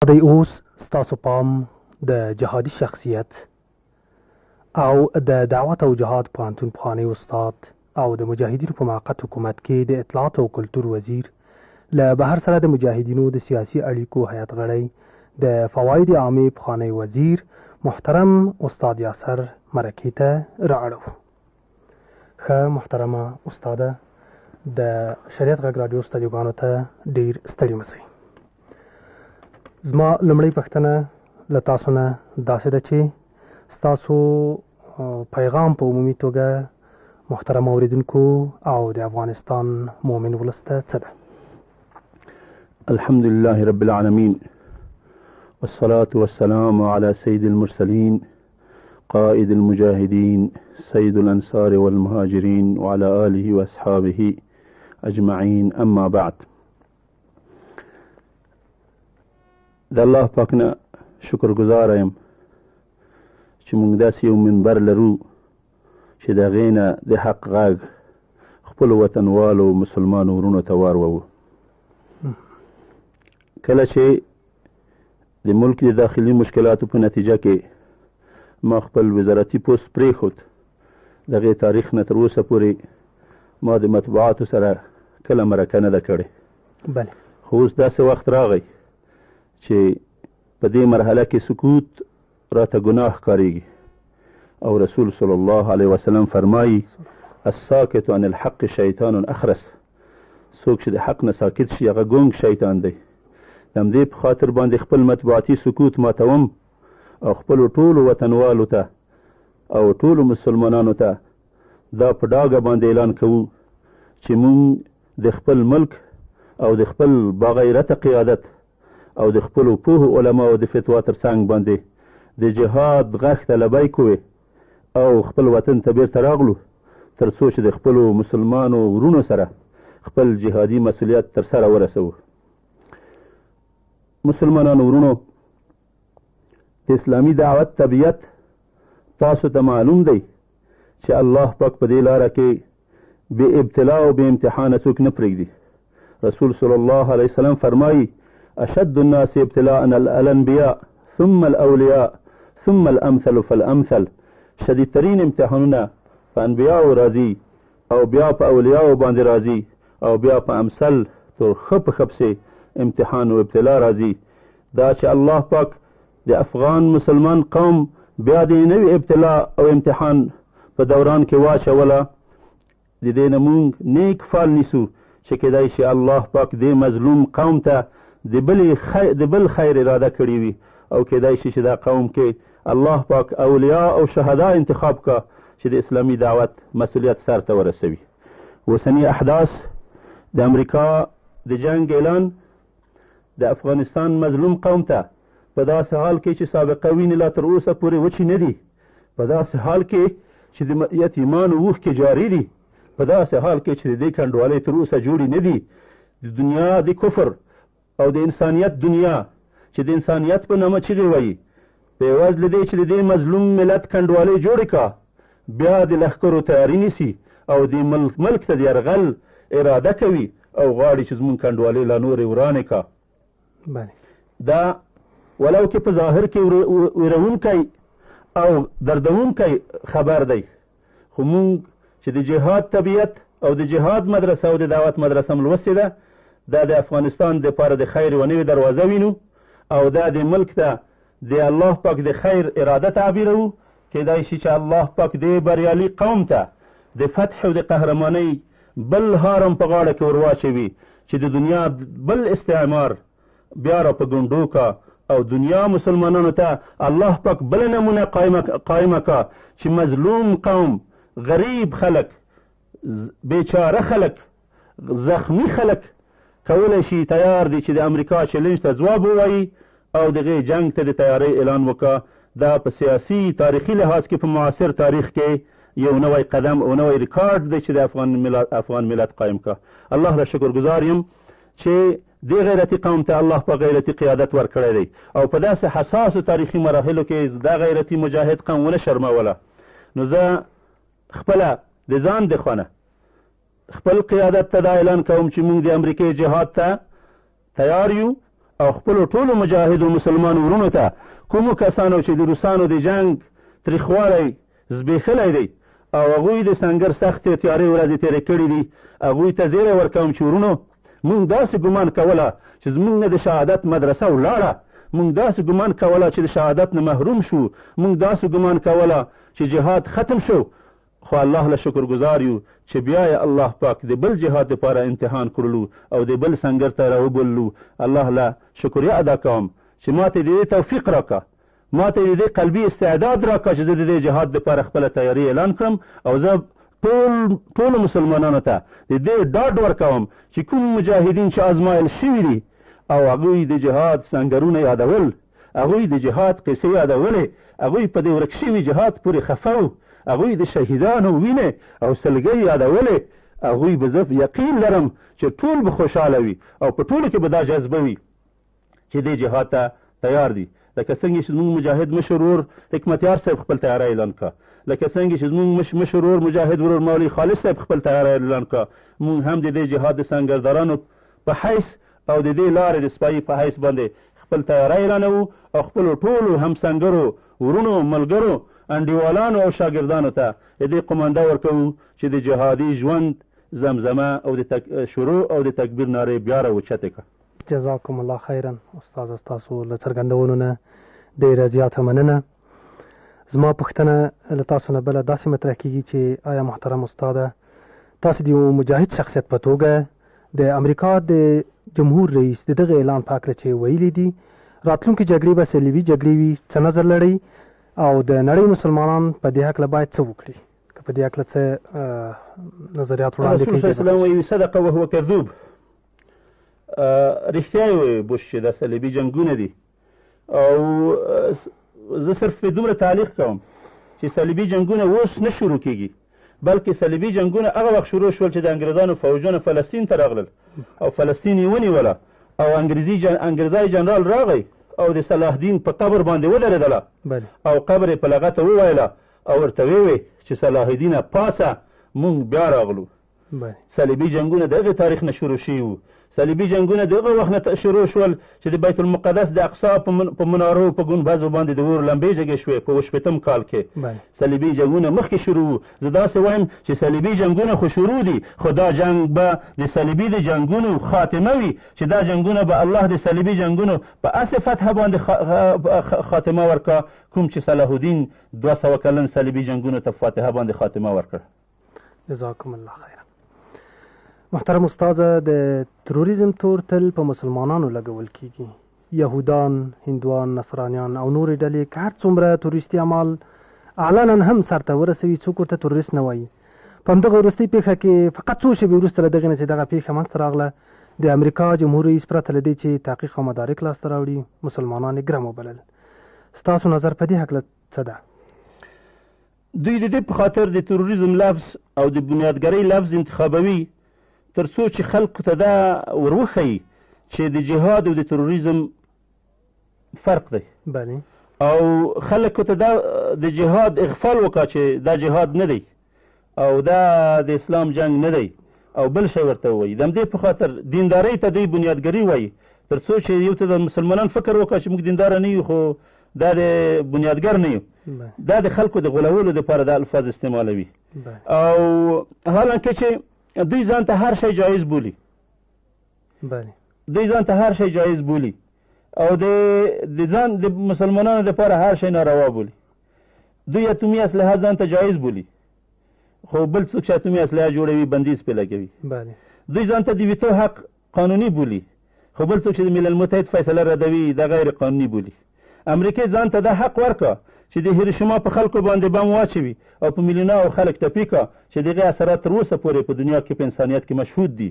دی اوس ستاسو پام د جهادي شخصیت او د دعوت او جهاد پوهنتون پخوانی استاد او د مجاهدینو په موقت حکومت کې د اطلاعات او کلتور وزیر له بهر سره د مجاهدینو د سیاسي اړیکو هیئت غړی د فواید عامه پخوانی وزیر محترم استاد یاسر مرکی ته راړو. ښه محترمه استاده، د شریعت غږ راډیو استادیوګانو ته ډیر ستړي مسئ. زما لومړی پوښتنه له تاسو نه داسې ده چې ستاسو پیغام په عمومي توګه محترم اوریدونکو او د افغانستان مؤمن ولس ته څه ده؟ الحمد لله رب العالمين والصلاة والسلام على سيد المرسلين قائد المجاهدين سيد الأنصار والمهاجرين وعلى آله وأصحابه أجمعين. أما بعد، د الله پاک نه شکر گزار یم چې موږ داسې یو منبر لرو چې د هغې نه د حق غږ خپلو وطنوالو مسلمانو ورونو ته واروو. کله چې د ملک د داخلي مشکلاتو په نتیجه کې ما خپل وزارتي پوست پرېښود، د هغې تاریخ نه تر اوسه پورې ما د مطبوعاتو سره کله مرکه نه ده کړې. خو اوس داسې وخت راغی چې په دې مرحله کې سکوت راته ګناه ښکارېږي، او رسول صلی الله علیه وسلم فرمایي الساکت عن الحق شیطان اخرس، څوک چې د حق نه ساکت شي هغه ګونګ شیطان دی. د همدې په خاطر باندې خپل مطبوعاتي سکوت ماتوم او خپلو ټولو وطنوالو ته او ټولو مسلمانانو ته دا په ډاګه باندې اعلان کوو چې موږ د خپل ملک او د خپل باغیرته قیادت او د خپلو پوهو علماو د فتوا تر څنګ باندې د جهاد غږ ته لبیک ووې او خپل وطن ته بیرته راغلو تر څو چې د خپلو مسلمانو ورونو سره خپل جهادي مسؤلیت تر سره ورسوو. مسلمانانو ورونو، د اسلامي دعوت طبیعت تاسو ته معلوم دی چې الله پاک په دې لاره کې بې ابتلا او بې امتحانه څوک نه پرېږدي. رسول صلی الله علیه وسلم فرمایي اشد الناس ابتلاء الانبیاء ثم الاولیاء ثم الامثل فالامثل. شدیدترین امتحانونه په انبیاءو راځي او بیا په اولیاءو باندې راځي او بیا په امثل تر ښه په ښه پسې امتحان او ابتلا راځي. دا چې الله پاک د افغان مسلمان قوم بیا د نوي ابتلا او امتحان په دوران کې واچوله، د دې نه مونږ نیک فال نیسو چې کیدای شي الله پاک دې مظلوم قوم ته د بل خیر اراده کړې وي او کیدای شي چې دا قوم کې الله پاک اولیاء او شهدا انتخاب کا چې د اسلامي دعوت مسؤلیت سر ته ورسوي. اوسني احداث د امریکا د جنگ اعلان د افغانستان مظلوم قوم ته په داسې حال کې چې سابقه وینې لا تر اوسه پورې وچې نه دي، په داسې حال کې چې د یتیمانو اوښکې جاري دي، په داسې حال کې چې د دې کنډوالۍ تر اوسه جوړې نه دي، د دنیا د کفر او د انسانیت دنیا چې د انسانیت په نامه چغې وایي په عوض له دې چې د دې مظلوم ملت کنډوالۍ جوړې کا بیا د لښکرو تیاري نیسي او د ملک ته د یرغل اراده کوي او غواړي چې زموږ کنډوالۍ لا نورې ورانې کا. دا ولو کې په ظاهر کې ویرونکی او دردونکی خبر دی، خو موږ چې د جهاد طبیعت او د جهاد مدرسه او د دعوت مدرسه م لوستې ده، دا د افغانستان دپاره د خیر یوه نوې دروازه وینو او دا د ملک ته د الله پاک د خیر اراده تعبیروو. کیدای شي چې الله پاک د بریالي قوم ته د فتح او د قهرمانۍ بل هارم په غاړه کې ورواچوي چې د دنیا بل استعمار بیا را په ګونډو کا او دنیا مسلمانانو ته الله پاک بل نمونه قایمه کا چې مظلوم قوم، غریب خلک، بیچاره خلک، زخمی خلک کولی شي تیار دي چې د امریکا چلنج ته ځواب ووایي او دغې جنگ ته د تیارۍ اعلان وکړه. دا په سیاسي تاریخي لحاظ کې په معاصر تاریخ کې یو نوی قدم او نوی ریکارډ دی چې د افغان ملت قایم کا. الله له شکر گزار یم چې دې غیرتي قوم ته الله په غیرتي قیادت ورکړی دی او په داسې حساسو تاریخي مراحلو کې دا غیرتي مجاهد قوم ونه شرموله. نو زه خپله د ځان د خونه خپل قیادت ته دا اعلان کوم چې موږ د امریکې جهاد ته تیار یو او خپلو ټولو مجاهدو مسلمانو ورونو ته کومو کسانو چې د روسانو د جنگ تریخوالی زبېښلی دی او هغوی د سنګر سختې تیارې ورځې تېرې کړي دي، هغوی ته زیری ورکوم چې ورونو موږ داسې ګمان کوله چې زموږ نه د شهادت مدرسه ولاړه، موږ داسې ګمان کوله چې د شهادت نه محروم شو، موږ داسې ګمان کوله چې جهاد ختم شو، خو الله له شکر ګزار یو چې بیا یې الله پاک د بل جهاد لپاره امتحان کړلو او د بل سنګر ته راوبللو. الله له شکریه ادا کوم چې ما ته د دې توفیق راکړه، ما ته د دې قلبي استعداد راکړه چې زه د دې جهاد لپاره خپله تیاري اعلان کړم او زه ټولو مسلمانانو ته د دې ډاډ ورکوم چې کوم مجاهدین چې ازمایل شوي دي او هغوی د جهاد سنګرونه یادول، هغوی د جهاد قصې یادولې، هغوی په دې ورک شوي جهاد پورې خفه وو، هغوی د شهیدانو وینې او سلګۍ یادولې، هغوی به زه یقین لرم چې ټول به خوشحاله وي او په ټولو کې به دا جذبه وي چې دې جهاد ته تیار دي. لکه څنګه چې زموږ مجاهد مشر ورور حکمتیار صاحب خپل تیاری اعلان کړه، لکه څنګه چې زموږ مشر ورور مجاهد ورور مولوي خالد صاحب خپل تیاری اعلان کړه، موږ هم د دې جهاد د سنګردارانو په حیث او د دې لارې د سپایي په حیث باندې خپل تیاری اعلانوو او خپلو ټولو همسنګرو ورونو ملګرو انډیوالانو او شاګردانو ته د دې قمانده ورکوو چې د جهادي ژوند زمزمه او د شروع او د تکبیر نارې بیا راوچتې کړه. جزاکم الله خیرا استاد، ستاسو له څرګندونو نه ډېره زیاته مننه. زما پوښتنه له تاسو نه بله داسې مطرح کېږي چې آیا محترم استاده تاسو د یو مجاهد شخصیت په توګه د امریکا د جمهور رئیس د دغه اعلان په هکله چې ویلي دي راتلونکې جګړې به صلیبي جګړې وي، څه نظر لرئ او د نړۍ مسلمانان په دې هکله باید څه وکړي؟ که په دې هکله څه نظریات وړاندې کړي؟ رسول الله وایي صدقه وهو کذوب، رښتیا یې وایي بوش چې دا صلیبي جنګونه دي او زه صرف په دومره تعلیق کوم چې صلیبي جنګونه اوس نه شروع کېږي بلکې صلیبي جنګونه هغه وخت شروع شول چې د انګریزانو فوجونه فلسطین ته راغلل او فلسطین یې ونیوله او انګریزای جنرال راغی او د صلاح الدین په قبر باندې ودرېدله او قبر یې په لغته وویله او ورته ویې چې صلاح الدینه پاسه مونږ بیا راغلو. صلیبي جنګونه د هغې تاریخ نه شروع شوي وو، صلیبي جنګونه د هغه وخت نه شروع شول چې د بیت المقدس د اقصا په منارو په ګنبزو باندې د اور لمبې جګې شوې په 80 کال کې. صلیبي جنګونه مخکې شروع وو. زه داسې وایم چې صلیبي جنګونه خو شروع دي خو دا جنګ به د صلیبي د جنګونو خاتمه وي چې دا جنګونه به الله د صلیبي جنګونو په اسې فتحه باندې خاتمه ورکړه کوم چې صلاح الدین 200 کلن صلیبي جنګونو ته فاتحه باندې خاتمه ورکړه. جزاکم الله خیرا. محترم استاده د تروریزم تور تل په مسلمانانو لګول کیږي، یهودان، هندوان، نصرانیان او نورې ډلې که هر څومره تروریستي اعمال علنا هم سرته ورسوي څوک ورته تروریست نه وایي. په همدغه وروستۍ پیښه کې فقط څو شېبې وروسته له دغې نه چې دغه پیښه منځته راغله د امریکا جمهور رئیس پرته له دې چې تحقیق او مدارک لاسته راوړي مسلمانان یې ګرم وبلل. ستاسو نظر په دې هکله څه ده؟ دوی د دې په خاطر د تروریزم لفظ او د بنیادګرۍ لفظ انتخابوي تر څو چې خلکو ته دا وروښیي چې د جهاد او د تروریزم فرق دی او خلکو ته دا د جهاد اغفال وکړه چې دا جهاد نه دی او دا د اسلام جنگ نه دی او بل شی ورته ووایي. د همدې په خاطر دیندارۍ ته دوی بنیادګري وایي تر څو چې یو ته د مسلمانان فکر وکړه چې موږ دینداره نه یو خو دا د بنیادګر نه یو. دا د خلکو د غولولو دپاره دا الفاظ استعمالوي او حالانکه چې دوی ځان ته هر شی جایز بولي، دوی ځان ته هر شی جایز بولي او د مسلمانانو دپاره هر شی ناروا بولي. دوی اتومي اسلحه ځان ته جایز بولي خو بل څوک چې اتومي اسلحه جوړوي بندیز پې لګوي. دوی ځان ته د ویتو حق قانوني بولي خو بل څوک چې د ملل متحد فیصله ردوي دا غیر قانوني بولي. امریکې ځان ته دا حق ورکړه چې د هیروشیما په خلکو باندې بم واچوي او په میلیونونو خلک ټپي کړه چې دغې اثرات تر اوسه پورې په دنیا کې په انسانیت کې مشهود دي.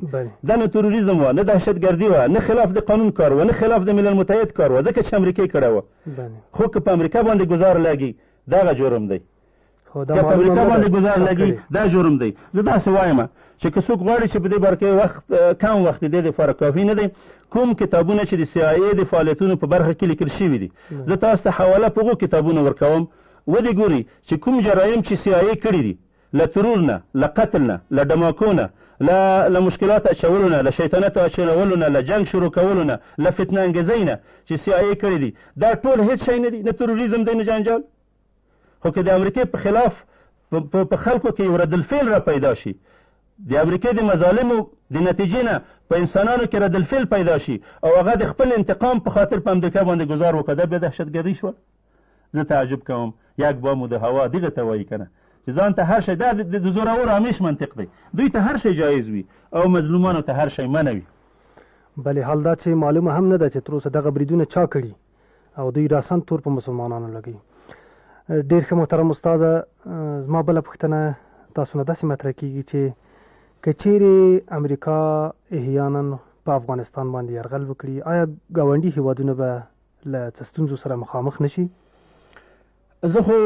دا نه تروریزم وه، نه دهشتګردي وه، نه خلاف د قانون کار وه، نه خلاف د ملل متحد کار وه ځکه چې امریکې کړی وه. خو که په امریکا باندې ګزار لګي دغه جرم دی، که په امریکا باندې ګزار لګي دا جرم دی. زه داسې وایم چې که څوک غواړي چې په دې باره کې کم وخت د دې دپاره کافي نه دی کوم کتابونه چې د CIA د فعالیتونو په برخه کې لیکل شوي دي زه تاسو ته حواله په هغو کتابونو ورکوم ودې ګوري چې کوم جرایم چې CIA کړي دي له ترور نه، له قتل نه، له ډماکو نه، له مشکلات اچولو نه، له شیطنت اچولو نه، له جنګ شروع کولو نه، له فتنه انګیزۍ نه چې CIA کړي دي، دا ټول هېڅ شی نه دي، نه تروریزم دی نه جنجال. خو که د امریکې په خلاف په خلکو کې یو ردالفعل را پیدا شي، د امریکې د مظالمو د نتیجې نه په انسانانو کې ردالفعل پیدا شي او هغه د خپل انتقام په خاطر په امریکا باندې ګزار وکړه، دا بیا دهشتګردي شوه. زه تعجب کوم، یک بام د هوا دغه ته وایي که نه، چې ځان ته هر شی، دا د زورور همیش منطق دی، دوی ته هر شی جایز وي او مظلومانو ته هر شی منع وي. بلې حال دا چې معلومه هم نه ده چې تر اوسه دغه بریدونه چا کړي او دوی راسن تور په مسلمانانو لګوي. ډېر ښه محترم استاده، زما بله پوښتنه تاسو نه داسې مطرح کېږي چې که چیرې امریکا احیانا په افغانستان باندې یرغل وکړي، آیا ګاونډي هیوادونه به له څه ستونزو سره مخامخ نشي؟ زه خو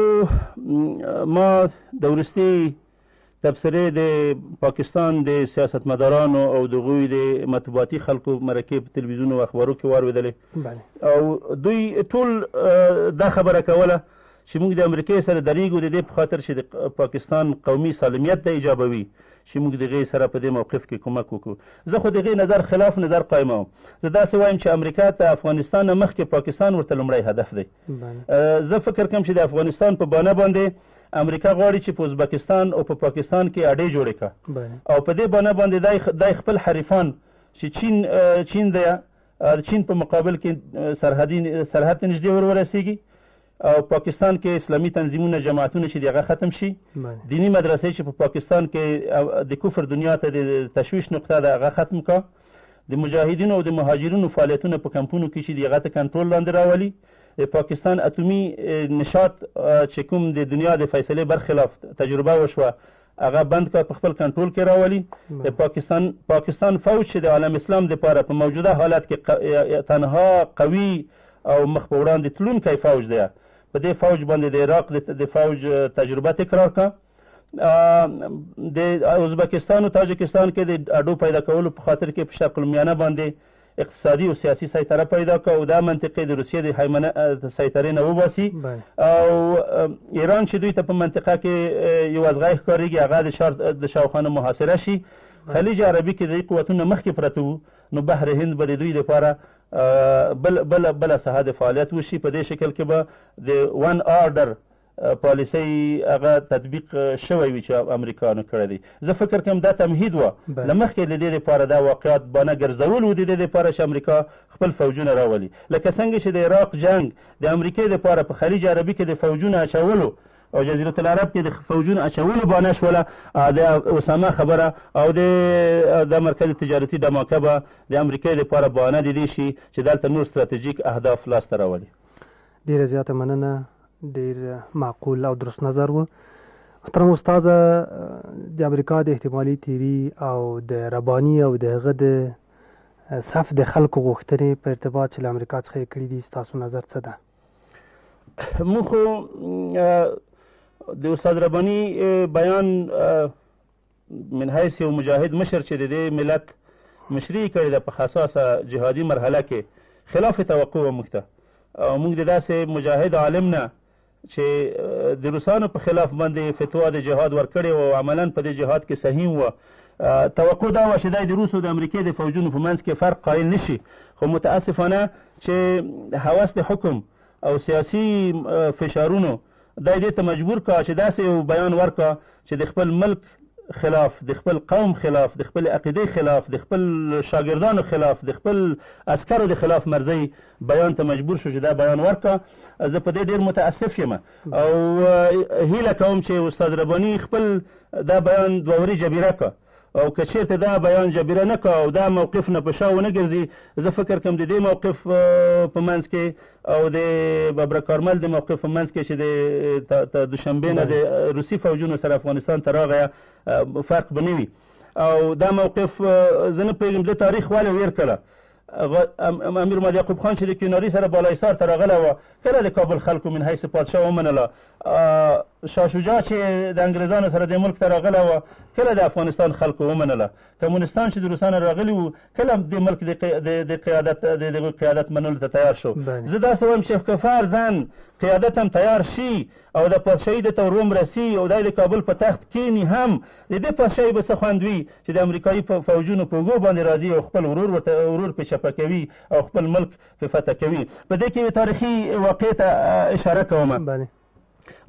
ما د وروستي تبصرې د پاکستان د سیاستمدارانو او د هغوی د مطبوعاتي خلکو مرکې په تلویزیون او اخبارو کې واورېدلې او دوی ټول دا خبره کوله چې موږ د امریکې سره درېږو د دې په خاطر چې د پاکستان قومي سالمیت ته ایجابوي، چې موږ د هغې سره په دې موقف کې کومک وکړو. زه خو د هغې نظر خلاف نظر قایموم. زه داسې وایم چې امریکا ته افغانستان نه مخکې پاکستان ورته لومړی هدف دی. زه فکر کوم چې د افغانستان په بانه باندې امریکا غواړي چې په ازبکستان او په پاکستان کې اډې جوړې کړه او په دې بانه باندې دای خپل حریفان چې چین دی، چین په مقابل کې سرحد ته نږدې ورسیږي او پاکستان کې اسلامي تنظیمونه جماعتونه چې هغه ختم شي، دینی مدرسې چې په پاکستان کې د کفر دنیا ته د تشویش نقطه ده هغه ختم کا، د مجاهدینو او د مهاجرینو فعالیتونه په کمپونو کې چې هغه ته کنټرول لاندې راولي، د پاکستان اتومي نشاط چې کوم د دنیا د فیصلې برخلاف تجربه وشوه هغه بند کا، په خپل کنټرول کې راولي. د پاکستان فوج چې د عالم اسلام دپاره په موجوده حالت کې تنها قوي او مخ په وړاندې تلونکی فوج دی، په دې فوج باندې د عراق د فوج تجربه تکرار کا. د ازبکستان او تاجکستان کې د اډو پیدا کولو په خاطر کې په شرق المیانه باندې اقتصادي او سیاسي سیطره پیدا کا او دا منطقې د روسیې د حیمنه سیطرې نه وباسي او ایران چې دوی ته په منطقه کې یو ازغی ښکارېږي هغه د شاوخانه محاصره شي. خلیج عربي کې د قوتونه مخکې پرته وو، نو بحر هند به د دوی دپاره بله ساحه د فعالیت وشي. په دې شکل کې به د ون آرډر پالیسۍ هغه تطبیق شوی وي چې امریکانو کړی دی. زه فکر کوم دا تمهید وه له مخکې د دې دپاره دا واقعات بانه ګرځول و د دې دپاره چې امریکا خپل فوجونه راولي، لکه څنګه چې د عراق جنګ د امریکې دپاره په خلیج عربي کې د فوجونه اچولو او جزیرة العرب کې د فوجونو اچولو بانه شوله، د اسامه خبره او د مرکز تجارتي دماکه به د امریکې دپاره بانه د دې شي چې دلته نور ستراتیژیک اهداف لاسته راولي. ډېره زیاته مننه، ډېر معقول او درست نظر و. محترم استاده، د امریکا د احتمالي تیري او د رباني او د هغه د صف د خلکو غوښتنې په ارتباط چې له امریکا څخه یې کړي دي، ستاسو نظر څه ده؟ موږ خو د استاد رباني بیان من حیث یو مجاهد مشر چې د دې ملت مشري کړې ده په حساسه جهادي مرحله کې خلاف توقع و موږ ته، او موږ د داسې مجاهد عالم نه چې د روسانو په خلاف باندې فتوا د جهاد ورکړې و او عملا په دې جهاد کې سهیم و. توقع دا وه چې دی د روس او د امریکې د فوجونو په منځ کې فرق قایل نشي، خو متاسفانه چې هوس د حکم او سیاسي فشارونو دا دې ته مجبور کا چې داسې یو بیان ورکا چې د خپل ملک خلاف، د خپل قوم خلاف، د خپل عقیدې خلاف، د خپل شاګردانو خلاف، د خپل عسکرو د خلاف مرزي بیان ته مجبور شو چې دا بیان ورکا. زه په دې ډېر متاسف یم او هیله کوم چې استاد رباني خپل دا بیان دووري جبیره کا او که چېرته دا بیان جبیره نه کا او دا موقف نه په شا ونه ګرځي، زه فکر کوم د دې موقف په منځ کې او د ببره کارمل د موقف په منځ کې چې د دوشنبې نه د روسي فوجونو سره افغانستان ته راغی فرق به نه وي. او دا موقف زه نه پوهېږم د تاریخ ولې ویر کړه. امیر محمد یعقوب خان چې د کیوناري سره بالایسار ته راغلی وه، کله د کابل خلکو من حیث پادشاه ومنله. شاه شجاع چې د انګریزانو سره د ملک ته راغلی وه، کله د افغانستان خلکو ومنله. کمونستان چې د روسانو راغلي وو، کله د ملک د قیادت منلو ته تیار شو. زه داسې وایم چې که فرضاً قیادت هم تیار شي او د پادشاهي د ته ورسي او دی د کابل په تخت کښېني هم د دې پادشاهي به څه خوند وي چې د امریکایي فوجونو په اوږو باندې راځي او خپل ورور پې چپه کوي او خپل ملک پې فتح کوي. په دې کې تاریخي واقع ته اشاره کوم.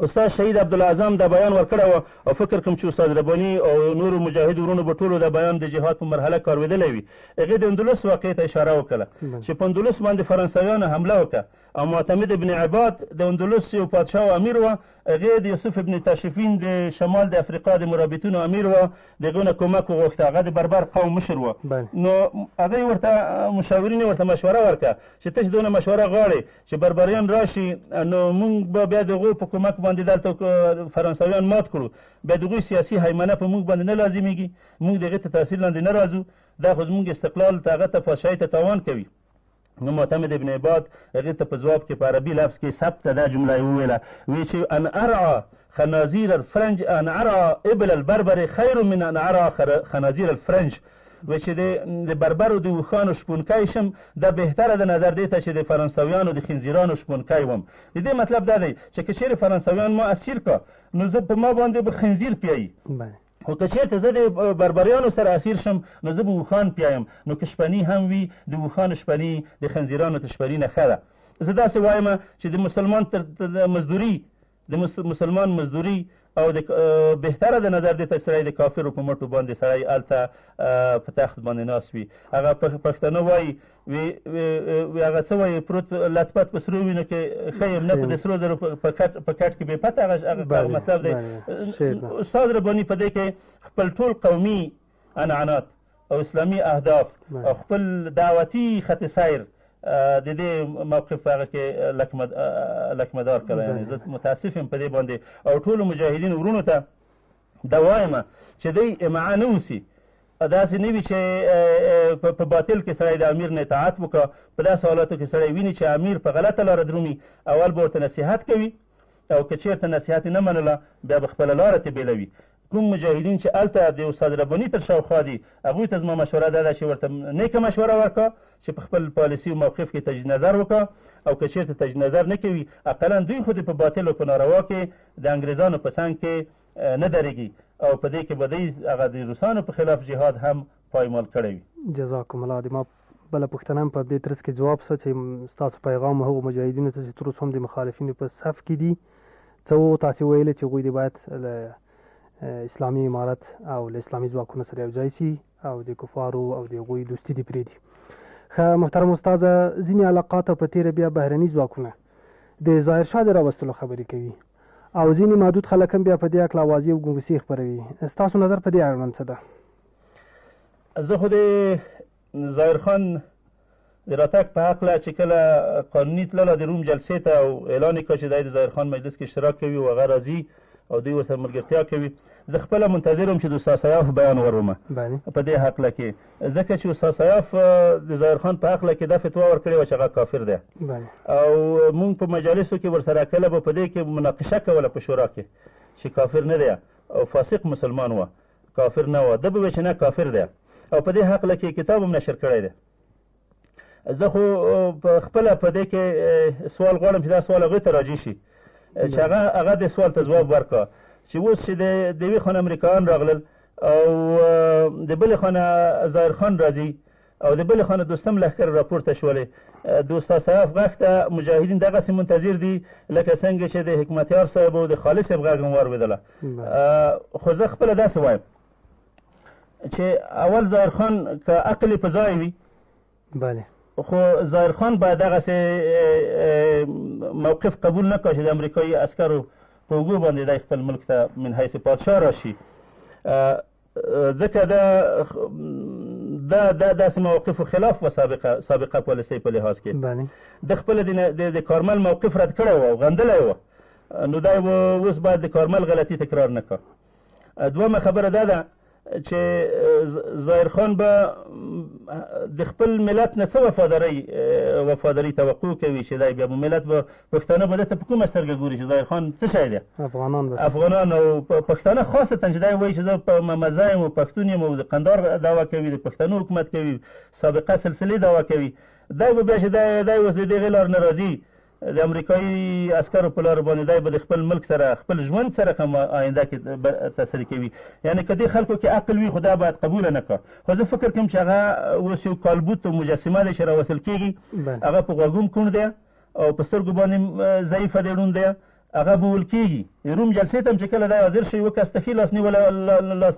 استاد شهید عبدالاعظم دا بیان ورکړی و او فکر کوم چې استاد رباني او نورو مجاهد ورونو به ټولو دا بیان د جهاد په مرحله کاروېدلی وي. هغې د اندلس واقع ته اشاره وکړه چې په اندلس باندې فرانسویانو حمله وکړه او معتمد ابن عباد د اندلس یو پادشاه او امیر و. هغې د یوسف ابن تاشفین د شمال د افریقا د مرابطینو امیر و. د هغو نه کومک وغوښته. هغه د بربر قوم مشر و. نو هغوی ورته مشاورین ورته مشوره ورکړه چې ته چې دونه مشوره غواړې چې بربریان راشي نو موږ به بیا د هغو په کومک باندې دلته فرانسویان مات کړو. بیا د هغوی سیاسي حیمنه په موږ باندې نه لازمیږي. موږ د هغې ته تاثیر لاندې نه راځو. دا خو زموږ استقلال ته هغه ته پادشاهۍ ته تاوان کوي. نو معتمد ابن عباد هغې ته په ځواب کې په عربي لفظ کې ثبته دا جمله یې وویله. وی چې ان ارعى خنازیر الفرنج ان ارعى ابل البربر خیر من ان ارعى خنازیر الفرنج. و چې د بربرو د اوښانو شپونکی شم دا بهتره د نظر دی ته چې د فرانسویانو د خنزیرانو شپونکی وم. د دې مطلب دا دی چې که چېرې فرانسویان ما اسیر کړه نو زه په ما باندې به خنزیر پیایي. خو که چېرته زه د بربریانو سره اسیر شم نو زه به اوښان پیایم. نو که شپني هم وي د اوښانو شپني د خنزیرانو ته شپني نه ښه ده. زه داسې وایم چې د مسلمان مزدوري او د بهتره د نظر دی ته سړی د کافرو په مټو باندې سړی هلته په تخت باندې ناست وي. هغه پښتانه وایي هغه څه وایي پروت لطپت په سرو وینو کې ښه یم نه په د سرو زرو په کټ کې بې پته. هغه مطلب دی. استاد رباني په دې کې خپل ټول قومي عنعنات او اسلامي اهداف او خپل دعوتي خط سیر د دې موقف هغه کې لکمدار کړی. یعنې زه متاسف یم په دې باندې او ټولو مجاهدینو ورونو ته دا وایم چې دی امعه نه اوسي. داسې نه وي چې په باطل کې سړی د امیر نه اطاعت وکړه. په داسې حالاتو کې سړی ویني چې امیر په غلطه لاره درومي اول به ورته نصیحت کوي او که چېرته نصیحت یې نه منله بیا به خپله لاره ترې بېلوي. کوم مجاهدین چې هلته د استاد رباني تر شاوخوا دي هغوی ته زما مشوره دا ده چې ورته نیکه مشوره ورکړه چې په خپل پالیسي او موقف کې تجدید نظر وکړه او که چېرته تجدید نظر نه کوي اقلا دوی خو په باطل او په ناروا کې د انګریزانو په څنګ کې نه درېږي او په دې کې به دوی هغه د روسانو په خلاف جهاد هم پایمال کړی وي. جزاکم الله. د ما بله پوښتنه هم په دې ترڅ کې جواب څه چې ستاسو پیغام هغو مجاهدینو ته چې تر اوسه هم د مخالفینو په صف کې دي څه و تاسې ویلې چې هغوی دې باید له اسلامي امارت او له اسلامي ځواکونو سره یو ځای شي او د کفارو او د هغوی دوستي دې پرېږدي. ښه محترم استاده ځینې علاقات او په تېره بیا بهرني ځواکونه د ظاهرشاه د راوستلو خبرې کوي او ځینې محدود خلک هم بیا په دې هکله اوازې او ګنګوسې خپروي. ستاسو نظر په دې اړوند څه ده؟ زه خو د ظاهرخان د راتګ په هکله چې کله قانوني تلله د روم جلسې ته او اعلان یې کړه چې دی د ظاهرخان مجلس کې اشتراک کوي او هغه راځي او دوی ورسره ملګرتیا کوي. زه خپله منتظر وم چې د استاد سیاف بیان ورومه په دې هکله کې ځکه چې استاد سیاف د ظاهرخان په هکله کې دا فتوا ورکړې وه چې هغه کافر دی او موږ په مجالسو کې ورسره کله به په دې کې مناقشه کوله په شورا کې چې کافر نه دی او فاسق مسلمان و کافر نه و. ده به وایي چې نه کافر دی او په دې هکله کې کتاب هم نشر کړی دی. زه خو خپله په دې کې سوال غواړم چې دا سوال هغوی ته راجع شي چې هغه د سوال ته ځواب ورکړه چې اوس چې د یوې خوا نه امریکایان راغلل او د بلې خوا نه ظاهرخان راځي او د بلې خوا نه دوستم لښکر راپورته شولې. د استاد صاحب غږ ته مجاهدین دغسې منتظر دي لکه څنګه چې د حکمتیار صاحب او د خالد صاحب غږ هم واورېدله. خو زه خپله داسې وایم چې اول ظاهرخان که عقل یې په ځای وي خو ظاهرخان باید دغسې موقف قبول نه کړه چې د امریکایي عسکرو په اوږو باندې دی خپل ملک ته من حیث پادشاه راشي. ځکه دا داسې موقفو خلاف و سابقه پالیسۍ په لحاظ کې د خپله د کارمل موقف رد کړی و او غندلی و نو دی اوس باید د کارمل غلطي تکرار نه کړه. دویمه خبره دا ده چې ظاهرخان به د خپل ملت نه څه وفاداري توقع کوي چې دی بیا ملت به پښتانه به ده ته په کومه سترګه ګوري چې ظاهرخان څه شی دی؟ افغانان او پښتانه خاصتا چې دی وایي چې زه مزه یم او پښتون یم او د قندار دعوه کوي د پښتنو حکومت کوي سابقه سلسلې دعوه کوي. دی به بیا چې دی اوس د دغې لار نه راځي د امریکایي عسکرو په لاره باندې دی به د خپل ملک سره خپل ژوند سره هم آینده کې تاثیر کوي. یعنې که دې خلکو کې عقل وي خو دا باید قبوله نه کړه. خو زه فکر کوم چې هغه اوس یو کالبوت او مجسمه دی چې راوصل کېږي، هغه په غوږوم کوڼ دی او په سترګو باندې ضعیفه دی، ړوند دی، هغه به ول کېږي. روم جلسې ته هم چې کله دی حاضر شي، یو کس ته ښي لاس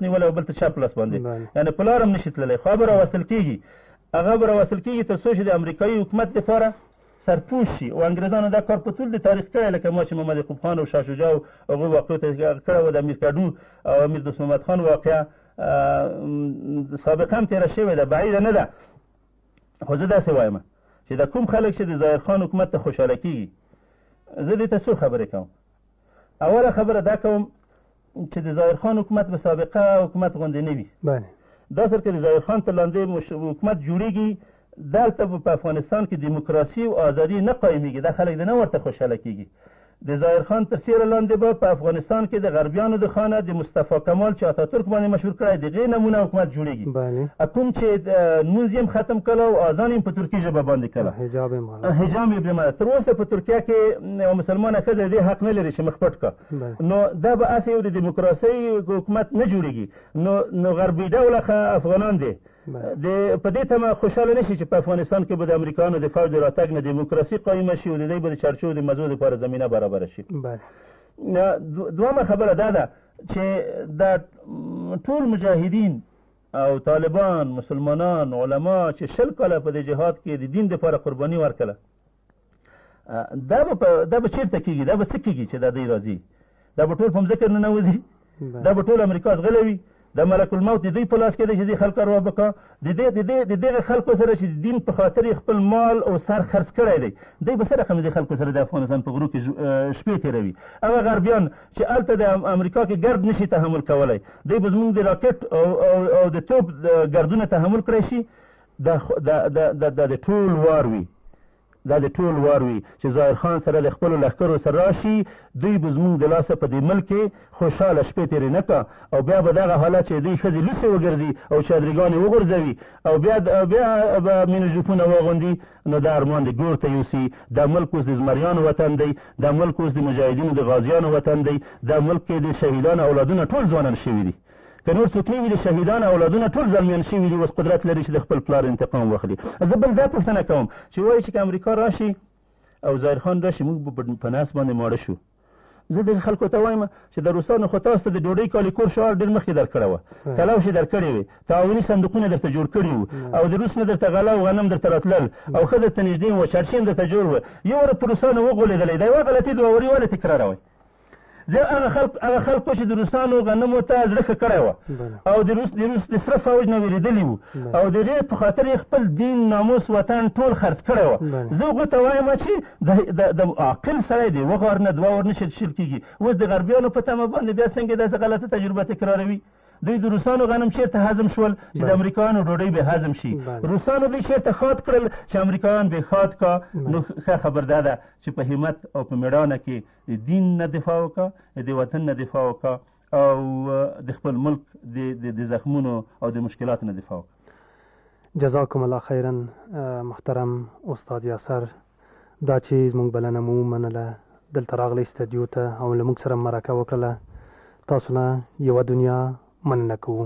نیولی او بل ته چپ لاس باندې، یعنې په لار هم نشي تللی، خو به راوصل کېږي. هغه به راوصل کېږي تر څو چې د امریکایي حکومت دپاره سرپوش شي. او انګریزانو دا کار په ټول د تاریخ کړی، لکه ما چې محمد یعقوب خان او شاه شجاع او هغوی واقعو ته کړی و، د امیر کډو او امیر دوست محمد خان واقعه سابقا هم تېره شوې ده، بعیده نه ده. خو زه داسې وایم چې د کوم خلک چې د ظاهر خان حکومت ته خوشحاله کېږي، زه دې ته څو خبرې کوم. اوله خبره دا کوم چې د ظاهر خان حکومت به سابقه حکومت غوندې نه وي. دا سر که د ظاهر خان تر لاندې حکومت جوړېږي، دلته په افغانستان کې دیموکراسي او ازادي نه قایمېږي. دا خلک د نه ورته خوشحاله کېږي. د ظاهر خان تر سیوره لاندې به په افغانستان کې د غربیانو د خانه د مصطفی کمال چې اتاتورک باندې مشهور کړی، د هغې نمونه حکومت جوړېږي. کوم چې لمونځ یې هم ختم کړه او اذان یې په ترکي ژبه باندې کړه، حجاب یې پرې منع. تر اوسه په ترکیه کې یوه مسلمانه ښځه دې حق نه لري چې مخ پټ کړه. نو دا به هسې یو د دیموکراسۍ حکومت نه جوړېږي. نو غربي ډوله افغانان دی په دې تمه خوشحاله نه شي چې په افغانستان کې به د امریکایانو د فوج د راتګ نه دیموکراسي قایمه شي او د دوی به د چارچو د مزو دپاره زمینه برابره شي. دویمه خبره دا ده چې دا ټول مجاهدین او طالبان، مسلمانان، علما چې 20 کاله په دې جهاد کې د دین دپاره قرباني ورکړه، دا به چېرته کېږي؟ دا به څه کېږي چې دا دوی راځي؟ دا به ټول په مځکه ننوځي؟ دا به ټول امریکا زغلوي؟ د ملک الموت د دوی په لاس کې دی چې دې خلک اروا بکړه. د دغه خلکو سره چې د دین په خاطر یې خپل مال او سر خرڅ کړی دی، دوی به څه رقم د خلکو سره د افغانستان په غرو کې شپې تېروي؟ هغه غربیان چې هلته د امریکا کې ګرد نشي تحمل کولی، دوی به زموږ د راکټ او د توپ ګردونه تحمل کړی شي. دا د ټول وار وي، دا د ټول وار وي چې ظاهر خان سره د خپلو لښکرو سره راشي، دوی به زموږ د لاسه په دې ملک کې خوشحاله شپې تېرې نه کړه، او بیا به دغه حالت چې دوی ښځې لوسې وګرځي او چادرګانې وغورځوي او بیا به مینوژوپونه واغوندي. نو دا ارمان د ګور ته یوسي. دا ملک اوس د زمریانو وطن دی، دا ملک اوس د مجاهدینو د غازیانو وطن دی، دا ملک کې د شهیدانو اولادونه ټول ځوانان شوي دي. که نور څوک نه وي، د شهیدانو اولادونه ټول زلمیان شوي دي، اوس قدرت لري چې د خپل پلار انتقام واخلي. زه بل دا پوښتنه کوم چې وایي چې که امریکا راشي او ظاهر خان راشي، موږ به په ناس باندې ماړه شو. زه دغه خلکو ته وایم چې د روسانو خو تاسو ته د ډوډۍ کالي کور شعار ډېر مخکې درکړی وه، کلاوش یې درکړې وې، تعاوني صندوقونه درته جوړ کړي وو، او د روس نه درته غله او غنم درته راتلل او ښه درته نږدې وه، چرچې هم درته جوړ وه. یو ورځ په روسانو وغولېدلی، دا یوه غلطي دووري ولې تکراروئ؟ زه هغه خلکو چې د روسانو غنمو ته زړه ښه کړی وه او د روس د سره فوج نه وېرېدلي وو او د هغې په خاطر یې خپل دین، ناموس، وطن ټول خرڅ کړی وه. زه هغو ته وایم چې د عاقل سړی دی، وغار نه دوه ور نه شل کېږي. اوس د غربیانو په تمه باندې بیا څنګه داسې غلطه تجربه تکراروي؟ دوی د روسانو غنم چېرته هضم شول چې د امریکایانو ډوډۍ به هضم شي؟ روسانو دوی چېرته خواد کړل چې امریکایان به خواد کا؟ نو ښه خبر دا ده چې په همت او په مېړانه کې د دین نه دفاع وکړه، د وطن نه دفاع وکړه او د خپل ملک د زخمونو او د مشکلاتو نه دفاع وکړه. جزاکم الله خیرا محترم استاد یاسر. دا چې زموږ بلنه مو ومنله، دلته راغلی استدیو ته او له موږ سره مرکه وکړله، تاسو نه یوه دنیا مننه کوو.